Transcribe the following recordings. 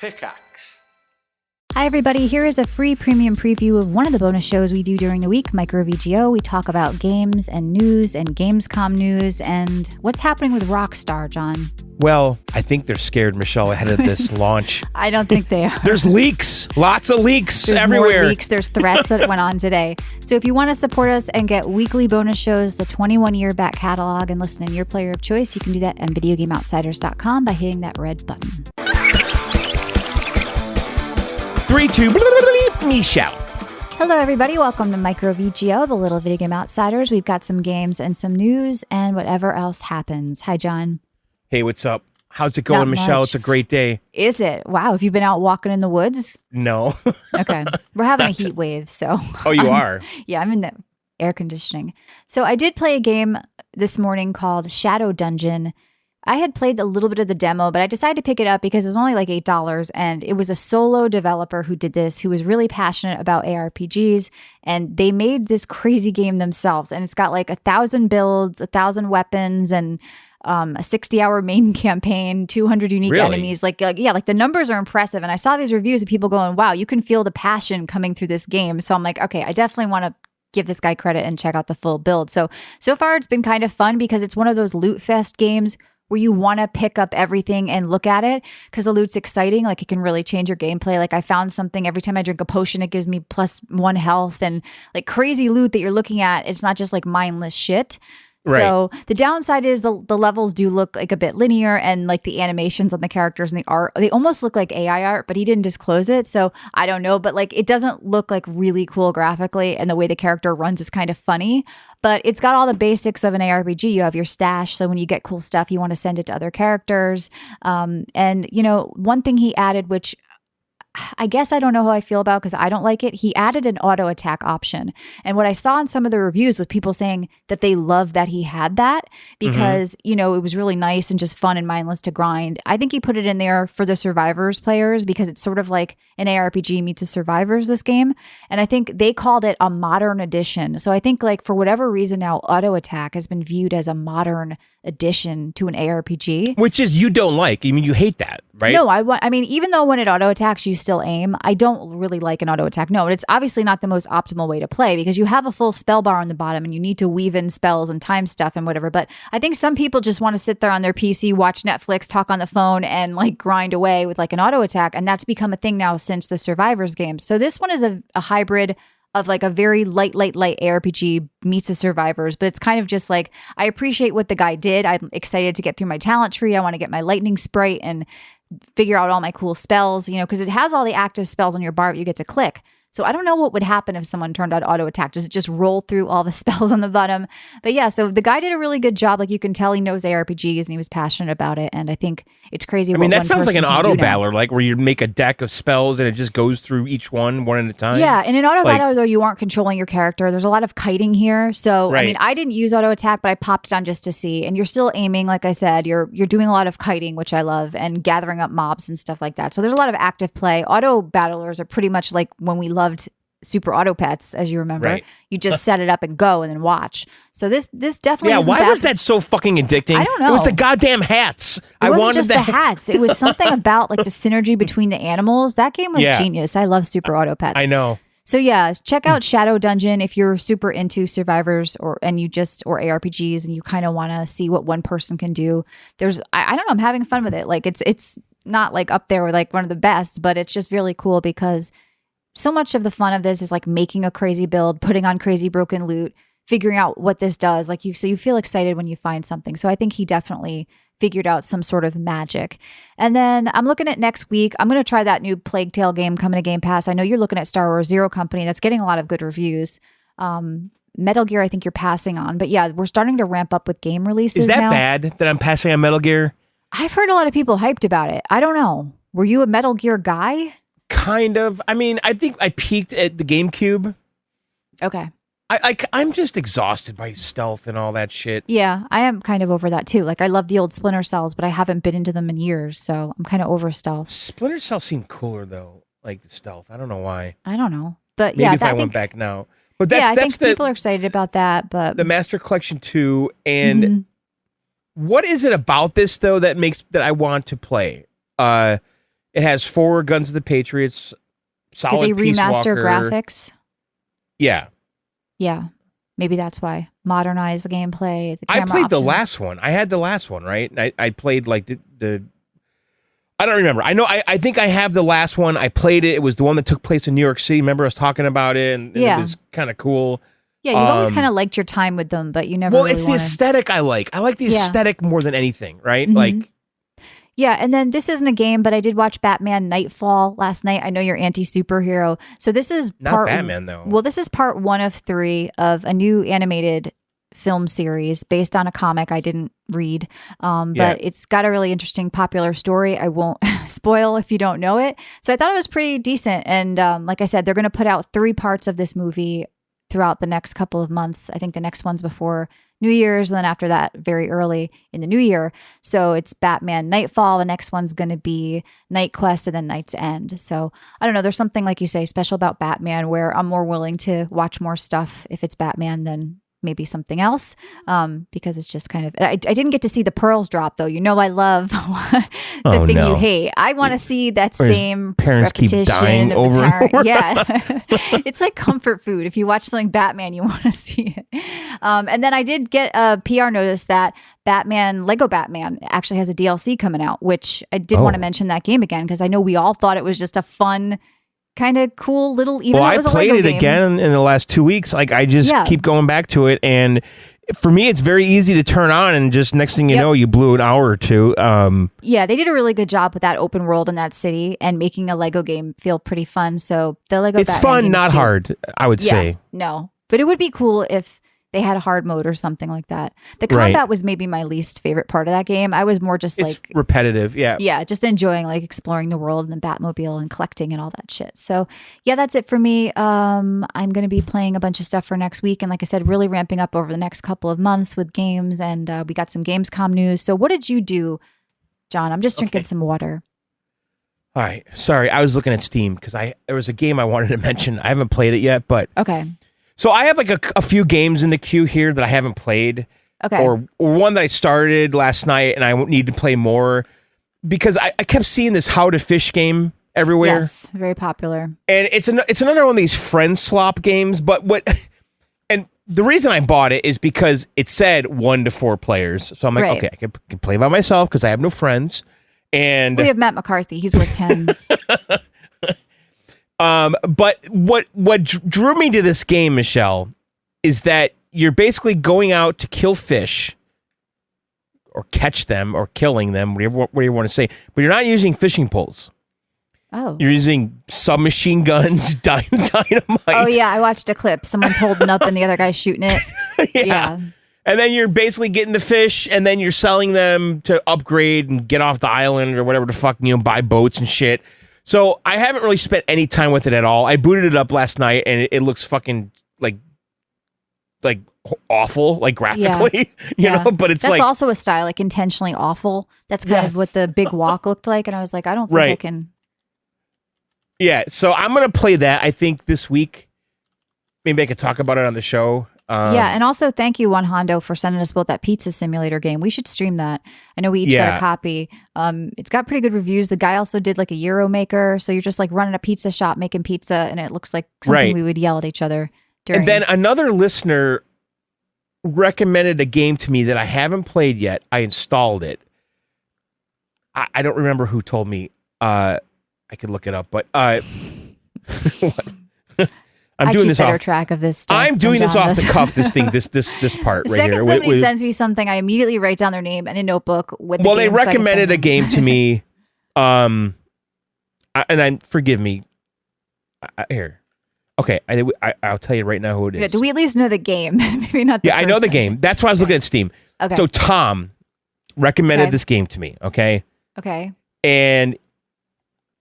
Pickaxe. Hi everybody, here is a free premium preview of one of the bonus shows we do during the week, Micro VGO. We talk about games and news and Gamescom news and what's happening with Rockstar, John. Well, I think they're scared, Michelle, ahead of this launch. I don't think they are. There's leaks. Lots of leaks everywhere. There's more leaks. There's threats that went on today. So if you want to support us and get weekly bonus shows, the 21-year back catalog, and listen in your player of choice, you can do that at videogameoutsiders.com by hitting that red button. 3, 2, me shout. Hello, everybody. Welcome to Micro VGO, the Little Video Game Outsiders. We've got some games and some news and whatever else happens. Hi, John. Hey, what's up? How's it going, Michelle? It's a great day. Is it? Wow. Have you been out walking in the woods? No. Okay. We're having a heat wave, so. Oh, you are? Yeah, I'm in the air conditioning. So I did play a game this morning called Shadow Dungeon. I had played a little bit of the demo, but I decided to pick it up because it was only like $8, and it was a solo developer who did this, who was really passionate about ARPGs, and they made this crazy game themselves, and it's got like 1,000 builds, 1,000 weapons, and a 60-hour main campaign, 200 unique enemies. Like the numbers are impressive, and I saw these reviews of people going, wow, you can feel the passion coming through this game. So I'm like, okay, I definitely want to give this guy credit and check out the full build. So far it's been kind of fun because it's one of those loot fest games where you want to pick up everything and look at it because the loot's exciting. Like it can really change your gameplay. Like I found something every time I drink a potion, it gives me +1 health, and like crazy loot that you're looking at. It's not just like mindless shit. Right. So the downside is the levels do look like a bit linear, and like the animations on the characters and the art, they almost look like AI art, but he didn't disclose it. So I don't know, but like it doesn't look like really cool graphically, and the way the character runs is kind of funny. But it's got all the basics of an ARPG. You have your stash, so when you get cool stuff, you want to send it to other characters. And, you know, one thing he added, which I guess I don't know how I feel about because I don't like it. He added an auto attack option. And what I saw in some of the reviews was people saying that they love that he had that because, you know, it was really nice and just fun and mindless to grind. I think he put it in there for the Survivors players because it's sort of like an ARPG meets a Survivors, this game. And I think they called it a modern edition. So I think like for whatever reason now, auto attack has been viewed as a modern addition to an ARPG. Which is you don't like. I mean, you hate that, right? No, I mean, even though when it auto attacks, you still aim, I don't really like an auto attack. No, it's obviously not the most optimal way to play because you have a full spell bar on the bottom and you need to weave in spells and time stuff and whatever. But I think some people just want to sit there on their PC, watch Netflix, talk on the phone, and like grind away with like an auto attack. And that's become a thing now since the Survivors games. So this one is a hybrid of like a very light ARPG meets the Survivors, but it's kind of just like, I appreciate what the guy did. I'm excited to get through my talent tree. I want to get my lightning sprite and figure out all my cool spells, you know, because it has all the active spells on your bar you get to click. So I don't know what would happen if someone turned on auto attack. Does it just roll through all the spells on the bottom? But yeah, so the guy did a really good job. Like you can tell he knows ARPGs and he was passionate about it. And I think it's crazy. I mean, that sounds like an auto battler, like where you make a deck of spells and it just goes through each one at a time. Yeah, in an auto battler though, you aren't controlling your character. There's a lot of kiting here. So I mean, I didn't use auto attack, but I popped it on just to see. And you're still aiming, like I said, you're doing a lot of kiting, which I love, and gathering up mobs and stuff like that. So there's a lot of active play. Auto battlers are pretty much like when we loved Super Auto Pets, as you remember. Right. You just set it up and go and then watch. So this definitely isn't why was that so fucking addicting? I don't know. It was the goddamn hats. It wasn't just the hats. It was something about like the synergy between the animals. That game was genius. I love Super Auto Pets. I know. So yeah, check out Shadow Dungeon if you're super into Survivors or ARPGs and you kind of want to see what one person can do. I don't know, I'm having fun with it. Like it's not like up there with like one of the best, but it's just really cool because so much of the fun of this is like making a crazy build, putting on crazy broken loot, figuring out what this does. Like so you feel excited when you find something. So I think he definitely figured out some sort of magic. And then I'm looking at next week. I'm going to try that new Plague Tale game coming to Game Pass. I know you're looking at Star Wars Zero Company. That's getting a lot of good reviews. Metal Gear, I think you're passing on. But yeah, we're starting to ramp up with game releases now. Is that bad that I'm passing on Metal Gear? I've heard a lot of people hyped about it. I don't know. Were you a Metal Gear guy? Kind of. I mean, I think I peaked at the GameCube. Okay. I'm just exhausted by stealth and all that shit. Yeah, I am kind of over that too. Like I love the old Splinter Cells, but I haven't been into them in years, so I'm kind of over stealth. Splinter Cell seemed cooler though, like the stealth. I don't know why. I don't know, but maybe if I went back now. But that's I think people are excited about that. But the Master Collection 2, and what is it about this though that makes that I want to play? It has 4 Guns of the Patriots, solid Did they Peace remaster Walker. graphics? Yeah. Yeah. Maybe that's why. Modernize the gameplay. The I camera played the options. last one. I had the last one, right? I played like the I don't remember. I know. I think I have the last one. I played it. It was the one that took place in New York City. Remember us talking about it, and Yeah. it was kind of cool. Yeah, you've always kind of liked your time with them, but you never. Well, really it's the wanted... aesthetic I like. I like the aesthetic more than anything, right? Mm-hmm. Like, yeah, and then this isn't a game, but I did watch Batman Knightfall last night. I know you're anti-superhero, so this is not Batman though. Well, this is part 1 of 3 of a new animated film series based on a comic I didn't read, but it's got a really interesting popular story. I won't spoil if you don't know it. So I thought it was pretty decent, and like I said, they're going to put out 3 parts of this movie throughout the next couple of months. I think the next one's before New Year's, and then after that, very early in the new year. So it's Batman Knightfall. The next one's going to be Night Quest, and then Night's End. So I don't know. There's something, like you say, special about Batman where I'm more willing to watch more stuff if it's Batman than maybe something else, because it's just kind of. I didn't get to see the pearls drop though. You know, I love the thing you hate. I want to see that same parents keep dying over and over. Yeah, it's like comfort food. If you watch something Batman, you want to see it. And then I did get a PR notice that Lego Batman actually has a DLC coming out, which I did want to mention that game again because I know we all thought it was just a fun, kind of cool little. Even though it was I played a Lego it game. again in the last 2 weeks. Like I just keep going back to it, and for me, it's very easy to turn on, and just next thing you know, you blew an hour or two. Yeah, they did a really good job with that open world in that city and making a Lego game feel pretty fun. So the Lego it's Batman fun, game's not cute. hard. I would say no, but it would be cool if they had a hard mode or something like that. The combat was maybe my least favorite part of that game. I was more just it's repetitive. Yeah, just enjoying like exploring the world and the Batmobile and collecting and all that shit. So yeah, that's it for me. I'm going to be playing a bunch of stuff for next week. And like I said, really ramping up over the next couple of months with games. And we got some Gamescom news. So what did you do, John? I'm just drinking some water. All right. Sorry, I was looking at Steam because there was a game I wanted to mention. I haven't played it yet, but okay. So I have like a few games in the queue here that I haven't played. Okay. Or one that I started last night and I need to play more because I kept seeing this How to Fish game everywhere. Yes, very popular. And it's another one of these friend slop games, but and the reason I bought it is because it said 1 to 4 players. So I'm like, okay, I can play by myself because I have no friends. And we have Matt McCarthy. He's worth 10. But what drew me to this game, Michelle, is that you're basically going out to kill fish or catch them or killing them, whatever you want to say, but you're not using fishing poles. Oh. You're using submachine guns, dynamite. Oh, yeah. I watched a clip. Someone's holding up and the other guy's shooting it. Yeah. And then you're basically getting the fish and then you're selling them to upgrade and get off the island or whatever the fuck, buy boats and shit. So I haven't really spent any time with it at all. I booted it up last night and it looks fucking like awful, like graphically, you know, but it's that's like also a style, like intentionally awful. That's kind of what the big walk looked like. And I was like, I don't think I can. Yeah. So I'm going to play that, I think, this week. Maybe I could talk about it on the show. Yeah, and also thank you, One Hondo, for sending us both that pizza simulator game. We should stream that. I know we each got a copy. It's got pretty good reviews. The guy also did like a Euro maker, so you're just like running a pizza shop making pizza, and it looks like something we would yell at each other during. And then another listener recommended a game to me that I haven't played yet. I installed it. I don't remember who told me. I could look it up, but what? I'm doing this off track of this stuff. I'm doing this off the cuff. This thing, this part right here. The second somebody sends me something, I immediately write down their name and a notebook with. Well, they recommended a game to me, and forgive me. Here, okay, I'll tell you right now who it is. Yeah, do we at least know the game? Maybe not. I know the game. That's why I was looking at Steam. Okay. So Tom recommended this game to me. Okay. Okay. And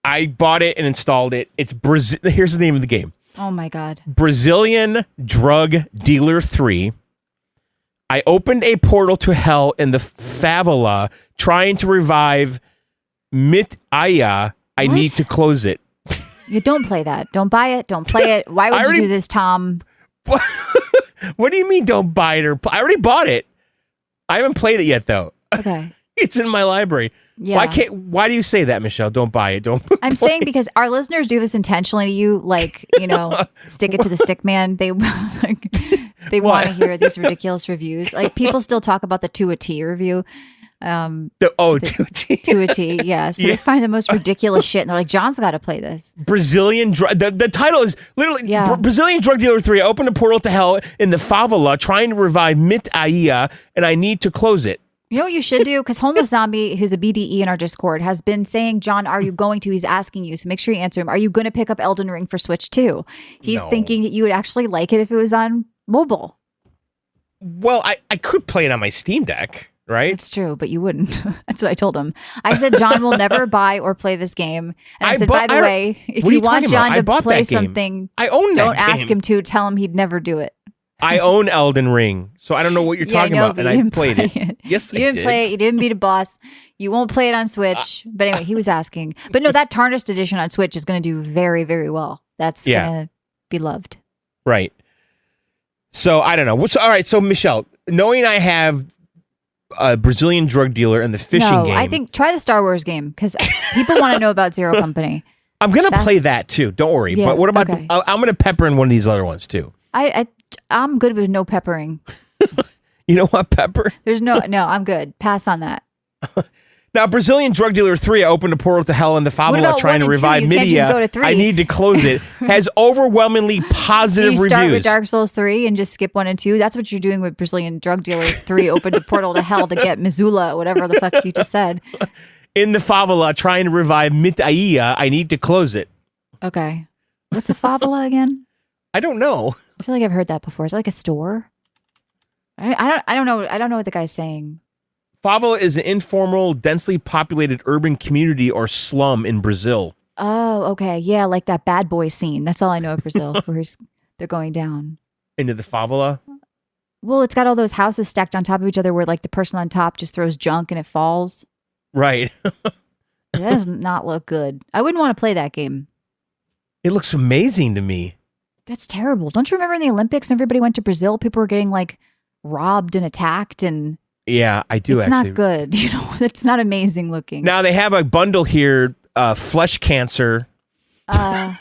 I bought it and installed it. It's Brazil. Here's the name of the game. Oh my God. Brazilian Drug Dealer 3. I opened a portal to hell in the favela trying to revive Mitaya. I need to close it. You don't play that. Don't buy it. Don't play it. Why would you do this, Tom? What do you mean don't buy it? I already bought it. I haven't played it yet, though. Okay. It's in my library. Yeah. Why do you say that, Michelle? Don't buy it. Don't. I'm saying because our listeners do this intentionally to you, like, stick it to the stick man. They they want to hear these ridiculous reviews. Like, people still talk about the to a T review. To a T. To a T, yeah. So they find the most ridiculous shit, and they're like, John's got to play this. Brazilian drug. The title is literally Brazilian Drug Dealer 3. I opened a portal to hell in the favela, trying to revive Mit Aia, and I need to close it. You know what you should do? Because Homeless Zombie, who's a BDE in our Discord, has been saying, John, are you going to? He's asking you, so make sure you answer him. Are you going to pick up Elden Ring for Switch 2? He's thinking that you would actually like it if it was on mobile. Well, I could play it on my Steam Deck. Right? It's true, but you wouldn't. That's what I told him. I said, John will never buy or play this game. And I said, by the way, if you want John to play something, I own that don't game. ask him to. Tell him he'd never do it. I own Elden Ring, so I don't know what you're talking about. And I played it. Yes, I did. You didn't play it. You didn't beat a boss. You won't play it on Switch. But anyway, he was asking. But no, that Tarnished edition on Switch is going to do very, very well. That's going to be loved. Right. So I don't know. All right. So Michelle, knowing I have a Brazilian drug dealer and the fishing game. I think try the Star Wars game because people want to know about Zero Company. I'm going to play that too. Don't worry. Yeah, but what about, okay. I'm going to pepper in one of these other ones too. I'm good with no peppering. You know what, pepper? There's no, I'm good. Pass on that. Now, Brazilian Drug Dealer 3, I opened a portal to hell in the favela trying to revive Midia. I need to close it. Has overwhelmingly positive reviews. Do you start with Dark Souls 3 and just skip 1 and 2? That's what you're doing with Brazilian Drug Dealer 3. Opened a portal to hell to get Missoula, whatever the fuck you just said. In the favela trying to revive Mitaia, I need to close it. Okay. What's a favela again? I don't know. I feel like I've heard that before. Is it like a store? I don't know. I don't know what the guy's saying. Favela is an informal, densely populated urban community or slum in Brazil. Oh, okay. Yeah, like that Bad Boy scene. That's all I know of Brazil, where they're going down. Into the favela? Well, it's got all those houses stacked on top of each other where like the person on top just throws junk and it falls. Right. That does not look good. I wouldn't want to play that game. It looks amazing to me. That's terrible. Don't you remember in the Olympics when everybody went to Brazil, people were getting like robbed and attacked and... Yeah, I do. It's not good. It's not amazing looking. Now they have a bundle here, flesh cancer. Yeah,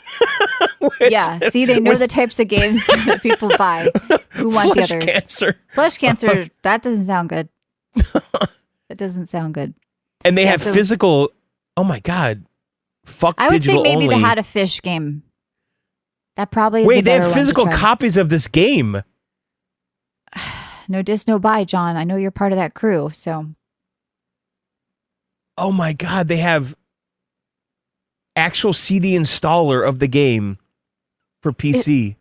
see, they know the types of games that people buy who want the others. Flesh cancer. Flesh cancer, that doesn't sound good. That doesn't sound good. And they have physical, oh my God, fuck digital only. I would say maybe the How to Fish game. That probably is Wait, they have physical copies of this game. No diss, no buy, John. I know you're part of that crew, so. Oh my God, they have actual CD installer of the game for PC.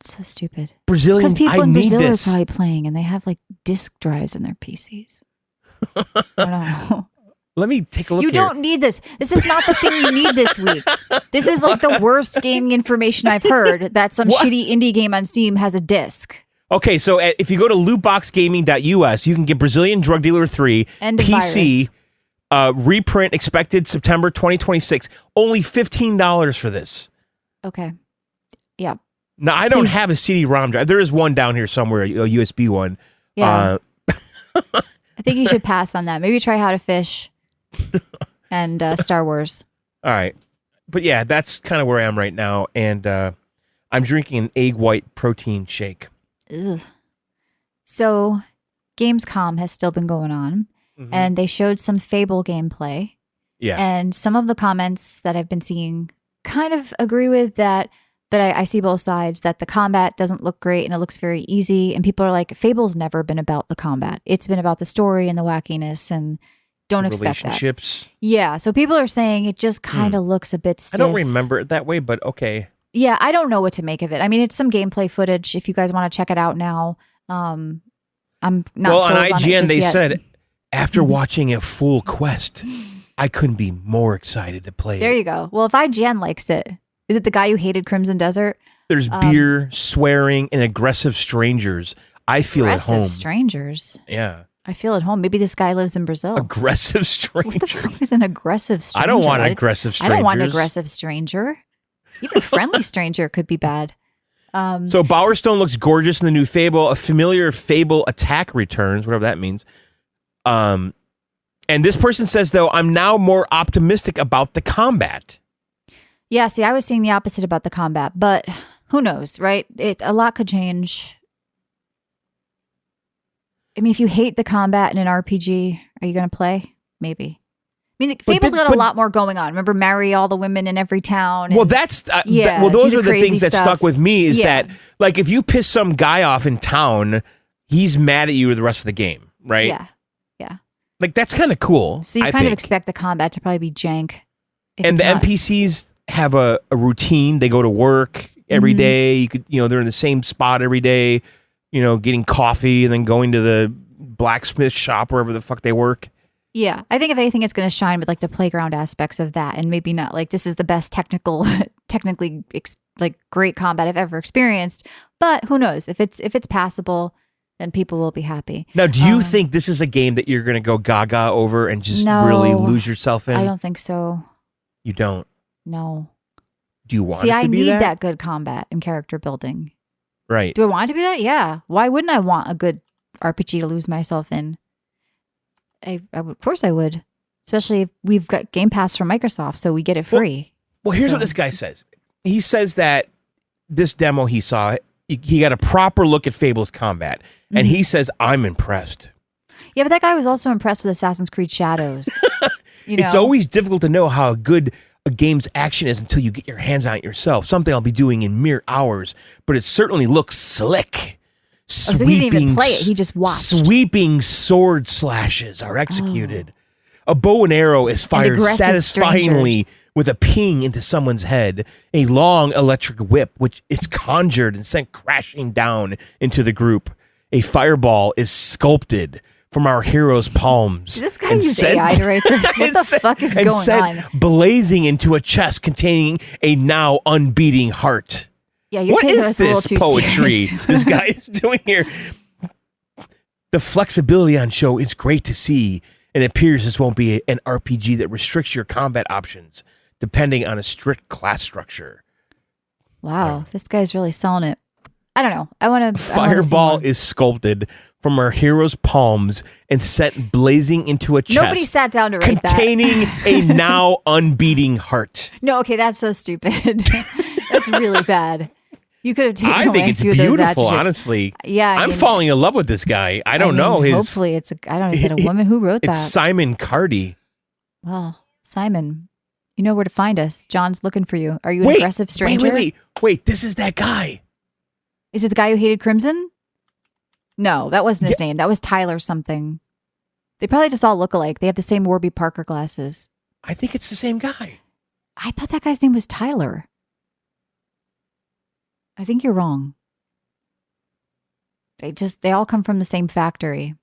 It's so stupid. Brazilian, because people in Brazil this. are probably playing and they have like disk drives in their PCs. I don't know. Let me take a look. You don't need this. This is not the thing you need this week. This is like the worst gaming information I've heard, that some shitty indie game on Steam has a disc. Okay, so if you go to lootboxgaming.us, you can get Brazilian Drug Dealer 3, PC, reprint expected September 2026. Only $15 for this. Okay. Yeah. Now, I don't have a CD-ROM drive. There is one down here somewhere, a USB one. Yeah. I think you should pass on that. Maybe try How to Fish and Star Wars. All right. But yeah, that's kind of where I am right now. And I'm drinking an egg white protein shake. Ugh. So Gamescom has still been going on, and they showed some Fable gameplay. Yeah. And some of the comments that I've been seeing kind of agree with that, but I see both sides, that the combat doesn't look great and it looks very easy. And people are like, Fable's never been about the combat. It's been about the story and the wackiness, and don't expect relationships. That. Yeah. So people are saying it just kind of looks a bit stiff. I don't remember it that way, but okay. Yeah, I don't know what to make of it. I mean, it's some gameplay footage. If you guys want to check it out now, I'm not. Well, sold on IGN they said after Mm-hmm. watching a full quest, I couldn't be more excited to play it. There you go. Well, if IGN likes it, is it the guy who hated Crimson Desert? There's beer, swearing, and aggressive strangers. I feel at home. Aggressive strangers. Yeah. I feel at home. Maybe this guy lives in Brazil. Aggressive strangers. What the fuck is an aggressive stranger? I don't want aggressive strangers. I don't want an aggressive stranger. Even a friendly stranger could be bad. So Bowerstone looks gorgeous in the new Fable. A familiar Fable attack returns, whatever that means. And this person says, though, I'm now more optimistic about the combat. Yeah, see, I was seeing the opposite about the combat, but who knows, right? A lot could change. I mean, if you hate the combat in an RPG, are you going to play? Maybe. I mean, Fable's got a lot more going on. Remember, marry all the women in every town. Well, that's those are the things that stuck with me. Is that like if you piss some guy off in town, he's mad at you the rest of the game, right? Yeah. Like that's kind of cool. So you kind of expect the combat to probably be jank. And the NPCs have a routine. They go to work every day. You could, they're in the same spot every day. Getting coffee and then going to the blacksmith shop wherever the fuck they work. Yeah, I think if anything, it's going to shine with like the playground aspects of that, and maybe not like this is the best technically like great combat I've ever experienced. But who knows if it's passable, then people will be happy. Now, do you think this is a game that you're going to go gaga over and just really lose yourself in? I don't think so. You don't? No. Do you want See, it to be I need that? that good combat and character building. Right. Do I want it to be that? Yeah. Why wouldn't I want a good RPG to lose myself in? Of course I would. Especially if we've got Game Pass from Microsoft, so we get it free. Well, here's what this guy says. He says that this demo he saw, he got a proper look at Fable's combat, and he says, I'm impressed. Yeah, but that guy was also impressed with Assassin's Creed Shadows. It's always difficult to know how good a game's action is until you get your hands on it yourself. Something I'll be doing in mere hours, but it certainly looks slick. So he didn't even play it. He just watched. Sweeping sword slashes are executed. A bow and arrow is fired satisfyingly with a ping into someone's head. A long electric whip, which is conjured and sent crashing down into the group. A fireball is sculpted from our hero's palms. Did this guy use AI to write this? What the fuck is going on? Blazing into a chest containing a now unbeating heart. Yeah, you're taking this a little too poetry serious. this guy is doing here? The flexibility on show is great to see, and it appears this won't be an RPG that restricts your combat options depending on a strict class structure. Wow, this guy's really selling it. I don't know. I want to. Fireball is sculpted from our hero's palms and set blazing into a chest. Nobody sat down to write containing a now unbeating heart. No, okay, that's so stupid. That's really bad. You could have taken I away think it's a few of those beautiful, adjectives. honestly. Yeah, I'm falling in love with this guy. I don't know. Hopefully, is it a woman who wrote that? It's Simon Cardy. Well, Simon, you know where to find us. John's looking for you. Are you an aggressive stranger? Wait. This is that guy. Is it the guy who hated Crimson? No, that wasn't his name. That was Tyler something. They probably just all look alike. They have the same Warby Parker glasses. I think it's the same guy. I thought that guy's name was Tyler. I think you're wrong. They all come from the same factory.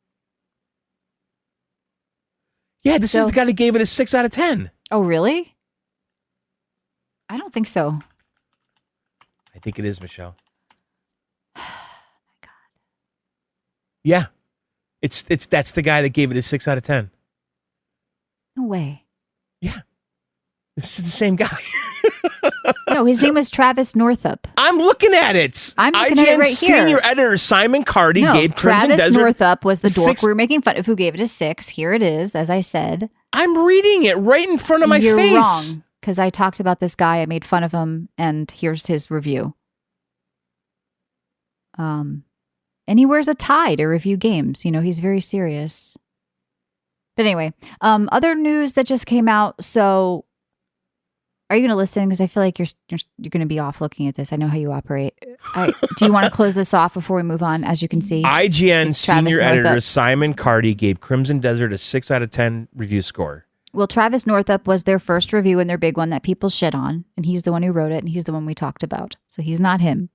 Yeah, this is the guy that gave it a 6 out of 10. Oh, really? I don't think so. I think it is, Michelle. My God. Yeah. That's the guy that gave it a 6 out of 10. No way. Yeah. This is the same guy. No, his name was Travis Northup. I'm looking at it. I'm looking at it right here. Senior editor Simon Cardy gave Crimson Travis Desert Northup was the dork we were making fun of who gave it a 6. Here it is, as I said. I'm reading it right in front of my face. You're wrong, because I talked about this guy. I made fun of him, and here's his review. And he wears a tie to review games. He's very serious. But anyway, other news that just came out. So, are you going to listen? Because I feel like you're going to be off looking at this. I know how you operate. Do you want to close this off before we move on? As you can see, IGN senior editor Simon Cardy gave Crimson Desert a 6 out of 10 review score. Well, Travis Northup was their first review and their big one that people shit on, and he's the one who wrote it, and he's the one we talked about. So he's not him.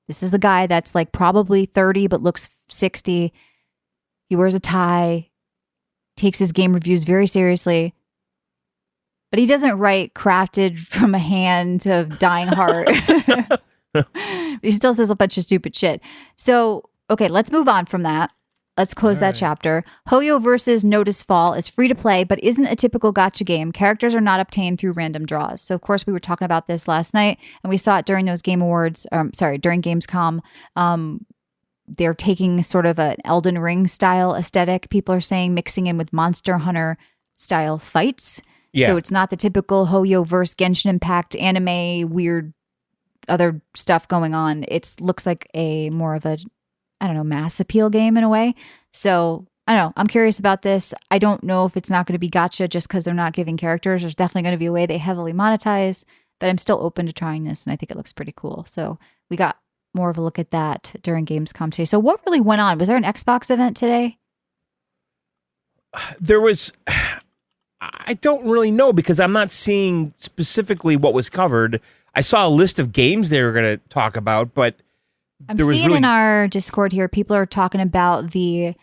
This is the guy that's like probably 30 but looks 60. He wears a tie, takes his game reviews very seriously. But he doesn't write crafted from a hand to dying heart. He still says a bunch of stupid shit. So, okay, let's move on from that. Let's close that chapter. Hoyo versus Knightfall is free to play, but isn't a typical gacha game. Characters are not obtained through random draws. So, of course, we were talking about this last night, and we saw it during those Game Awards, during Gamescom. they're taking sort of an Elden Ring style aesthetic. People are saying mixing in with Monster Hunter style fights. Yeah. So it's not the typical Hoyo verse Genshin Impact anime weird other stuff going on. It looks like a more of a, I don't know, mass appeal game in a way. So I don't know. I'm curious about this. I don't know if it's not going to be gacha just because they're not giving characters. There's definitely going to be a way they heavily monetize, but I'm still open to trying this, and I think it looks pretty cool. So we got more of a look at that during Gamescom today. So what really went on? Was there an Xbox event today? There was. I don't really know because I'm not seeing specifically what was covered. I saw a list of games they were going to talk about, but I'm seeing in our Discord here, people are talking about the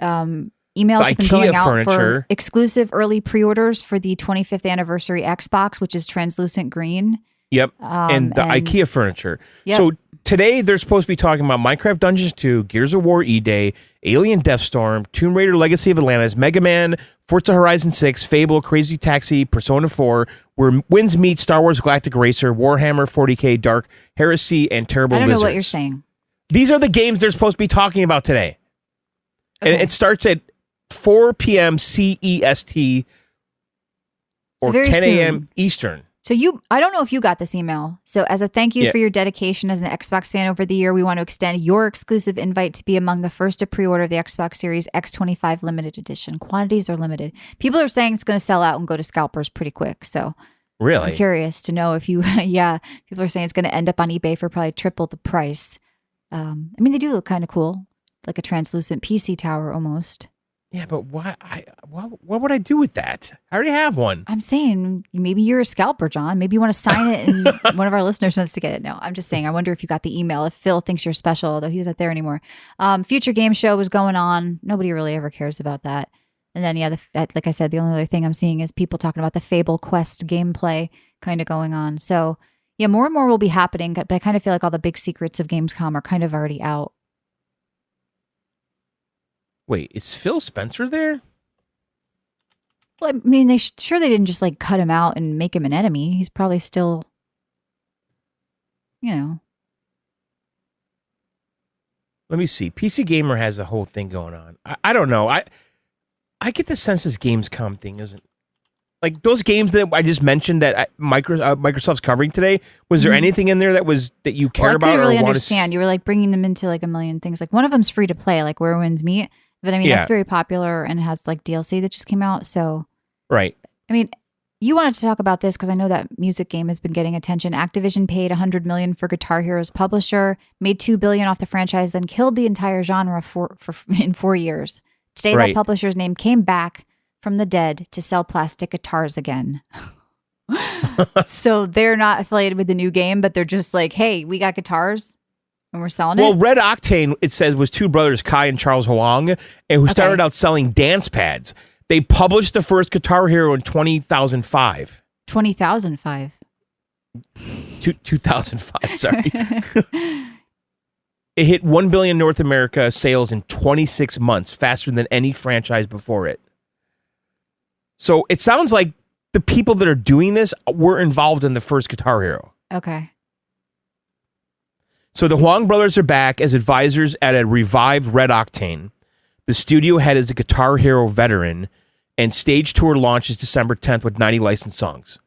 emails have been going out furniture. for exclusive early pre-orders for the 25th anniversary Xbox, which is translucent green. Yep, and the IKEA furniture. Yep. So today they're supposed to be talking about Minecraft Dungeons 2, Gears of War E-Day, Alien Deathstorm, Tomb Raider Legacy of Atlantis, Mega Man, Forza Horizon 6, Fable, Crazy Taxi, Persona 4, Where Winds Meet, Star Wars Galactic Racer, Warhammer 40k, Dark Heresy, and Terrible I don't Lizards. know what you're saying. These are the games they're supposed to be talking about today. Okay. And it starts at 4 p.m. CEST or 10 a.m. Eastern. So I don't know if you got this email. So as a thank you for your dedication as an Xbox fan over the year, we want to extend your exclusive invite to be among the first to pre-order the Xbox Series X25 limited edition. Quantities are limited. People are saying it's going to sell out and go to scalpers pretty quick. So really, I'm curious to know if you, people are saying it's going to end up on eBay for probably triple the price. I mean, they do look kind of cool, like a translucent PC tower almost. Yeah, but why? What would I do with that? I already have one. I'm saying maybe you're a scalper, John. Maybe you want to sign it and one of our listeners wants to get it. No, I'm just saying, I wonder if you got the email, if Phil thinks you're special, although he's not there anymore. Future Game Show was going on. Nobody really ever cares about that. And then, like I said, the only other thing I'm seeing is people talking about the Fable Quest gameplay kind of going on. So yeah, more and more will be happening, but I kind of feel like all the big secrets of Gamescom are kind of already out. Wait, is Phil Spencer there? Well, I mean, they they didn't just like cut him out and make him an enemy. He's probably still, Let me see. PC Gamer has a whole thing going on. I don't know. I get the sense this Gamescom thing isn't like those games that I just mentioned that Microsoft's covering today. Was there anything in there that you care about? I couldn't really or understand. You were like bringing them into like a million things. Like one of them's free to play, like Where Winds Meet. But I mean, that's very popular and has like DLC that just came out. So, right. I mean, you wanted to talk about this because I know that music game has been getting attention. Activision paid $100 million for Guitar Hero's publisher, made $2 billion off the franchise, then killed the entire genre in 4 years. Today, that publisher's name came back from the dead to sell plastic guitars again. So they're not affiliated with the new game, but they're just like, hey, we got guitars. And we're selling it? Well, Red Octane, it says, was two brothers, Kai and Charles Huang, and who started out selling dance pads. They published the first Guitar Hero in 2005. 2005. 2005, sorry. It hit 1 billion North America sales in 26 months, faster than any franchise before it. So it sounds like the people that are doing this were involved in the first Guitar Hero. Okay. So the Huang brothers are back as advisors at a revived Red Octane. The studio head is a Guitar Hero veteran, and stage tour launches December 10th with 90 licensed songs.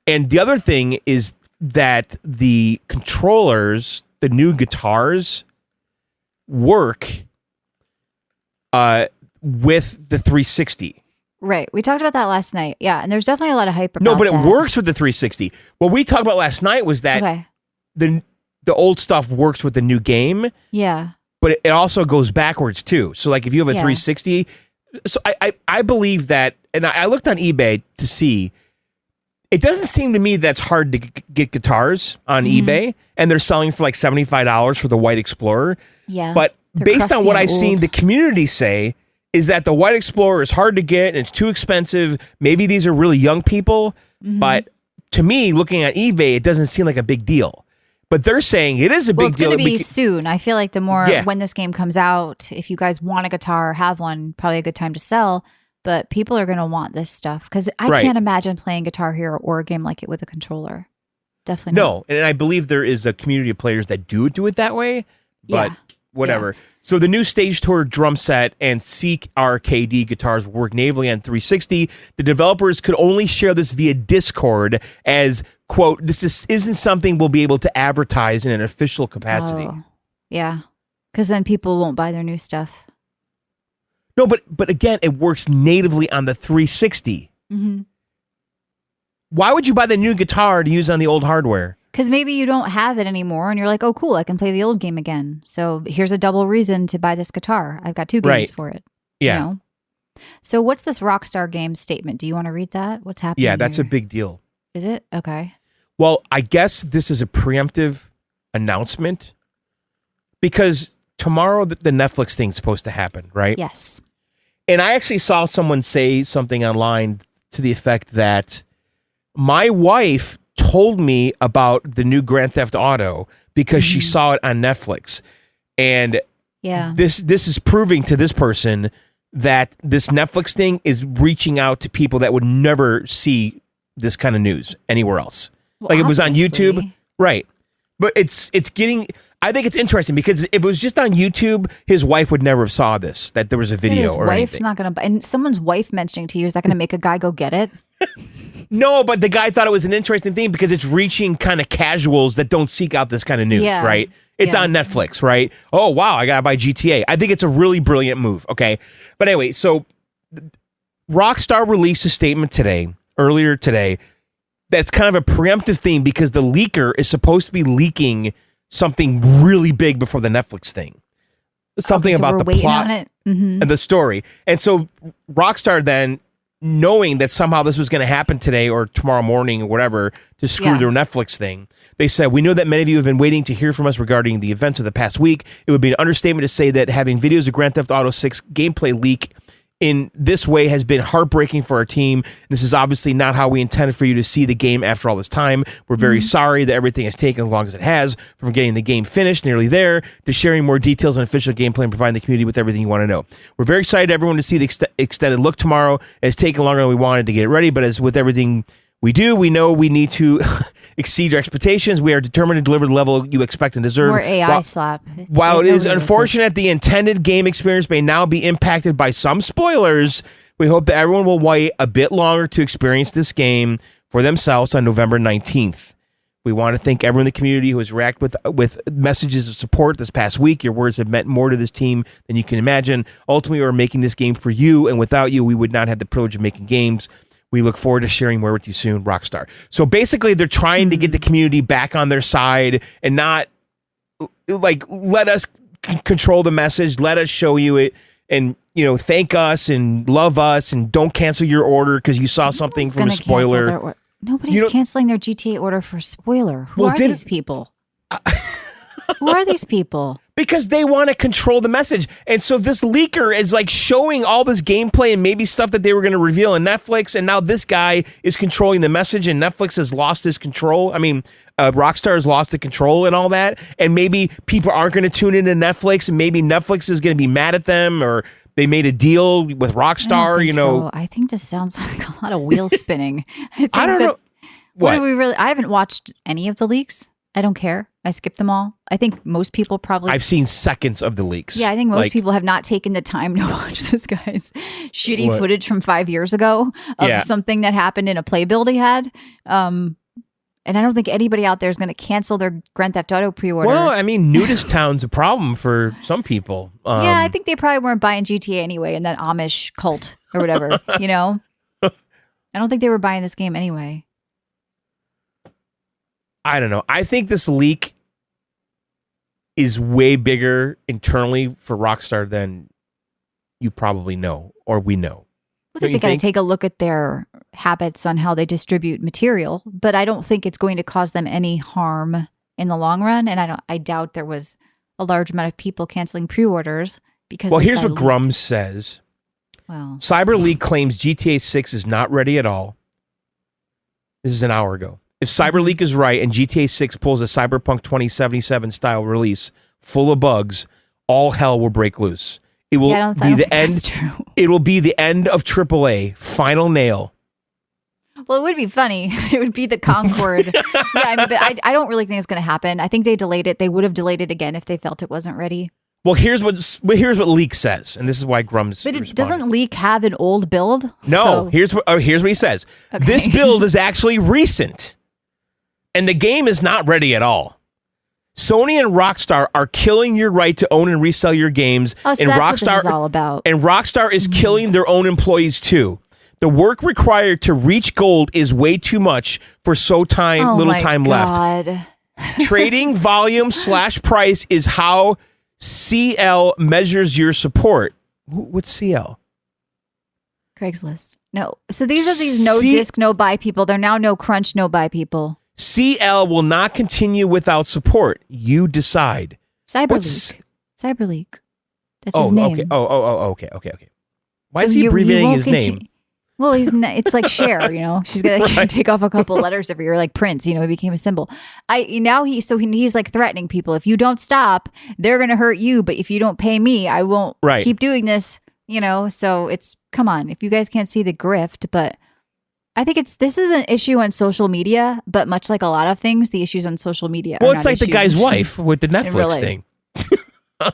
And the other thing is that the controllers, the new guitars, work with the 360. Right. We talked about that last night. Yeah, and there's definitely a lot of hype about No, but that. it works with the 360. What we talked about last night was that the old stuff works with the new game. Yeah. But it also goes backwards too. So like if you have a 360, so I believe that, and I looked on eBay to see, it doesn't seem to me that's hard to get guitars on eBay, and they're selling for like $75 for the White Explorer. Yeah. But based on what I've seen the community say is that the White Explorer is hard to get and it's too expensive. Maybe these are really young people, but to me, looking at eBay, it doesn't seem like a big deal. But they're saying it is a big deal. It's going to be soon. I feel like the more when this game comes out, if you guys want a guitar, have one, probably a good time to sell. But people are going to want this stuff because I can't imagine playing Guitar Hero or a game like it with a controller. Definitely not. No, and I believe there is a community of players that do it that way. But whatever. So the new stage tour drum set and Seek RKD guitars will work natively on 360. The developers could only share this via Discord as, quote, isn't something we'll be able to advertise in an official capacity. Oh, yeah. Because then people won't buy their new stuff. No, but again, it works natively on the 360. Mm-hmm. Why would you buy the new guitar to use on the old hardware? Because maybe you don't have it anymore and you're like, oh, cool, I can play the old game again. So here's a double reason to buy this guitar. I've got 2 games for it. Yeah. You know? So what's this Rockstar Games statement? Do you want to read that? What's happening? Yeah, that's here? a big deal. Is it? Okay. Well, I guess this is a preemptive announcement because tomorrow the Netflix thing's supposed to happen, right? Yes. And I actually saw someone say something online to the effect that my wife told me about the new Grand Theft Auto because she saw it on Netflix. And this is proving to this person that this Netflix thing is reaching out to people that would never see this kind of news anywhere else. Well, like it was on obviously. YouTube. Right. But it's getting, I think it's interesting because if it was just on YouTube, his wife would never have saw this, that there was a video his or wife anything. not gonna buy, and someone's wife mentioning to you, is that going to make a guy go get it? No, but the guy thought it was an interesting thing because it's reaching kind of casuals that don't seek out this kind of news, right? It's on Netflix, right? Oh, wow, I got to buy GTA. I think it's a really brilliant move, okay? But anyway, so Rockstar released a statement earlier today, that's kind of a preemptive thing because the leaker is supposed to be leaking something really big before the Netflix thing. Something so about we're the waiting plot on it. Mm-hmm. and the story. And so Rockstar then, knowing that somehow this was going to happen today or tomorrow morning or whatever to screw their Netflix thing, they said, we know that many of you have been waiting to hear from us regarding the events of the past week. It would be an understatement to say that having videos of Grand Theft Auto 6 gameplay leak in this way has been heartbreaking for our team. This is obviously not how we intended for you to see the game after all this time. We're very sorry that everything has taken as long as it has, from getting the game finished, nearly there, to sharing more details on official gameplay and providing the community with everything you want to know. We're very excited everyone to see the extended look tomorrow. It's taken longer than we wanted to get it ready, but as with everything we do, we know we need to exceed your expectations. We are determined to deliver the level you expect and deserve. More AI slap. While it is unfortunate the intended game experience may now be impacted by some spoilers, we hope that everyone will wait a bit longer to experience this game for themselves on November 19th. We want to thank everyone in the community who has reacted with messages of support this past week. Your words have meant more to this team than you can imagine. Ultimately, we're making this game for you, and without you, we would not have the privilege of making games. We look forward to sharing more with you soon, Rockstar. So basically, they're trying to get the community back on their side and not like let us control the message, let us show you it, and thank us and love us, and don't cancel your order because you saw something from a spoiler. Nobody's canceling their GTA order for a spoiler. Who are these people? Who are these people? Because they want to control the message. And so this leaker is like showing all this gameplay and maybe stuff that they were going to reveal in Netflix. And now this guy is controlling the message and Netflix has lost his control. I mean, Rockstar has lost the control and all that. And maybe people aren't going to tune into Netflix and maybe Netflix is going to be mad at them or they made a deal with Rockstar, So. I think this sounds like a lot of wheel spinning. I don't know. What do we really? I haven't watched any of the leaks. I don't care. I skipped them all. I think most people probably... I've seen seconds of the leaks. Yeah, I think most people have not taken the time to watch this guy's shitty footage from 5 years ago of something that happened in a playbill he had. And I don't think anybody out there is going to cancel their Grand Theft Auto pre-order. Well, I mean, Nudist Town's a problem for some people. Yeah, I think they probably weren't buying GTA anyway in that Amish cult or whatever, I don't think they were buying this game anyway. I don't know. I think this leak is way bigger internally for Rockstar than you probably know or we know. I think they got to take a look at their habits on how they distribute material, but I don't think it's going to cause them any harm in the long run. And I doubt there was a large amount of people canceling pre-orders because. Well, here's what Grums says. Well, CyberLeak claims GTA 6 is not ready at all. This is an hour ago. If CyberLeak is right and GTA 6 pulls a Cyberpunk 2077 style release full of bugs, all hell will break loose. It will be the end. It will be the end of AAA. Final nail. Well, it would be funny. It would be the Concord. But I don't really think it's going to happen. I think they delayed it. They would have delayed it again if they felt it wasn't ready. Well, here's what Leak says, and this is why Grum's. But it responded. doesn't Leak have an old build? No, So- here's what he says. Okay. This build is actually recent, and the game is not ready at all. Sony and Rockstar are killing your right to own and resell your games, Oh, so and that's Rockstar what this is all about. and Rockstar is killing their own employees too. The work required to reach gold is way too much for little time left. God. Trading volume / price is how CL measures your support. What's CL? Craigslist. No. So these are these no disc, no buy people. They're now no crunch, no buy people. CL will not continue without support. You decide. CyberLeak. CyberLeak. That's his name. Okay. Okay. Why is So he you abbreviating won't his name? Well, it's like Cher, you know. She's gonna Right. take off a couple letters every year, like Prince. You know, he became a symbol. He's like threatening people. If you don't stop, they're gonna hurt you. But if you don't pay me, I won't Right. keep doing this. You know. So come on. If you guys can't see the grift, but I think this is an issue on social media. But much like a lot of things, the issues on social media. Well, are it's not like the issues. guy's wife with the real Netflix life. thing.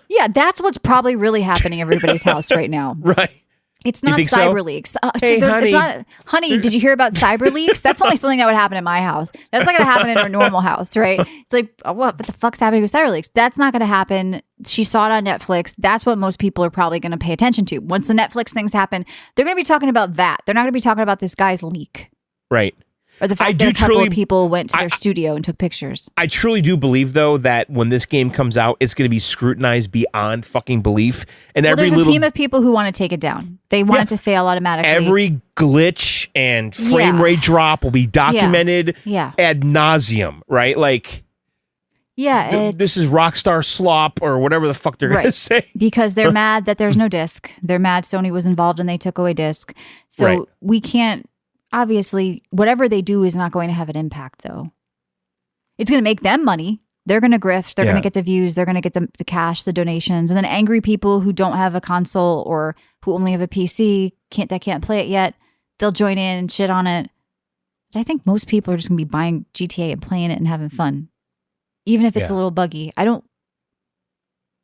Yeah, that's what's probably really happening in everybody's house right now. Right. It's not think so? cyber leaks. Hey, honey. It's not, honey, did you hear about cyber leaks? That's only something that would happen in my house. That's not going to happen in a normal house, right? It's like, what the fuck's happening with cyber leaks? That's not going to happen. She saw it on Netflix. That's what most people are probably going to pay attention to. Once the Netflix things happen, they're going to be talking about that. They're not going to be talking about this guy's leak. Right. Or the fact that a couple of people went to their studio and took pictures. I truly do believe, though, that when this game comes out, it's going to be scrutinized beyond fucking belief. And There's a team of people who want to take it down. They want it to fail automatically. Every glitch and frame rate drop will be documented ad nauseum, right? Like, this is Rockstar slop or whatever the fuck they're going to say. Because they're mad that there's no disc. They're mad Sony was involved and they took away disc. So we can't. Obviously, whatever they do is not going to have an impact, though. It's going to make them money. They're going to grift. They're going to get the views. They're going to get the cash, the donations. And then angry people who don't have a console or who only have a PC, that can't play it yet, they'll join in and shit on it. But I think most people are just going to be buying GTA and playing it and having fun. Even if it's a little buggy. I don't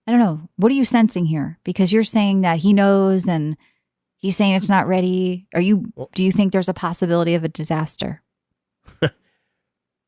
know. What are you sensing here? Because you're saying that he knows and he's saying it's not ready. Do you think there's a possibility of a disaster?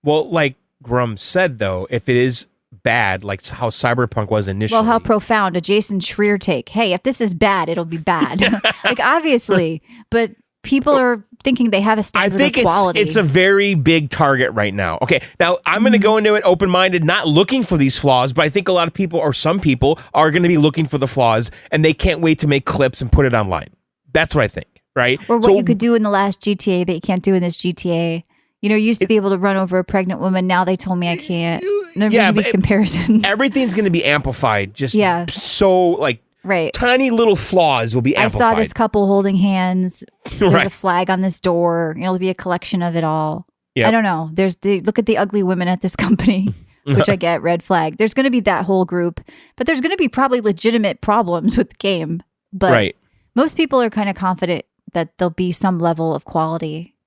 Well, like Grum said, though, if it is bad, like how Cyberpunk was initially. Well, how profound. A Jason Schreier take. Hey, if this is bad, it'll be bad. Like, obviously. But people are thinking they have a standard of quality. It's a very big target right now. Okay, now I'm going to go into it open-minded, not looking for these flaws, but I think a lot of people, or some people, are going to be looking for the flaws, and they can't wait to make clips and put it online. That's what I think, right? Or what you could do in the last GTA that you can't do in this GTA. You know, you used to be able to run over a pregnant woman. Now they told me I can't. There's going to be comparisons. Everything's going to be amplified. Just so, like, tiny little flaws will be amplified. I saw this couple holding hands. There's a flag on this door. You know, there'll be a collection of it all. Yep. I don't know. Look at the ugly women at this company, which I get, red flag. There's going to be that whole group. But there's going to be probably legitimate problems with the game. But most people are kind of confident that there'll be some level of quality.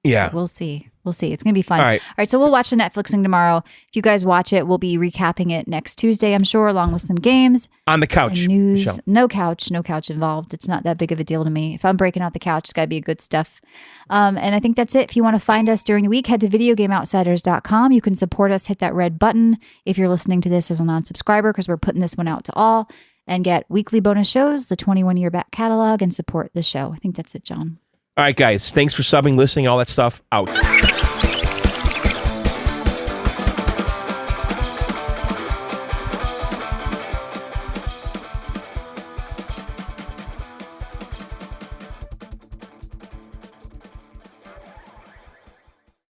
Yeah. But we'll see. It's going to be fun. All right. So we'll watch the Netflix thing tomorrow. If you guys watch it, we'll be recapping it next Tuesday, I'm sure, along with some games. On the couch. News. Michelle. No couch involved. It's not that big of a deal to me. If I'm breaking out the couch, it's got to be good stuff. And I think that's it. If you want to find us during the week, head to videogameoutsiders.com. You can support us. Hit that red button if you're listening to this as a non-subscriber, because we're putting this one out to all, and get weekly bonus shows, the 21-year back catalog, and support the show. I think that's it, John. All right, guys. Thanks for subbing, listening, all that stuff. Out.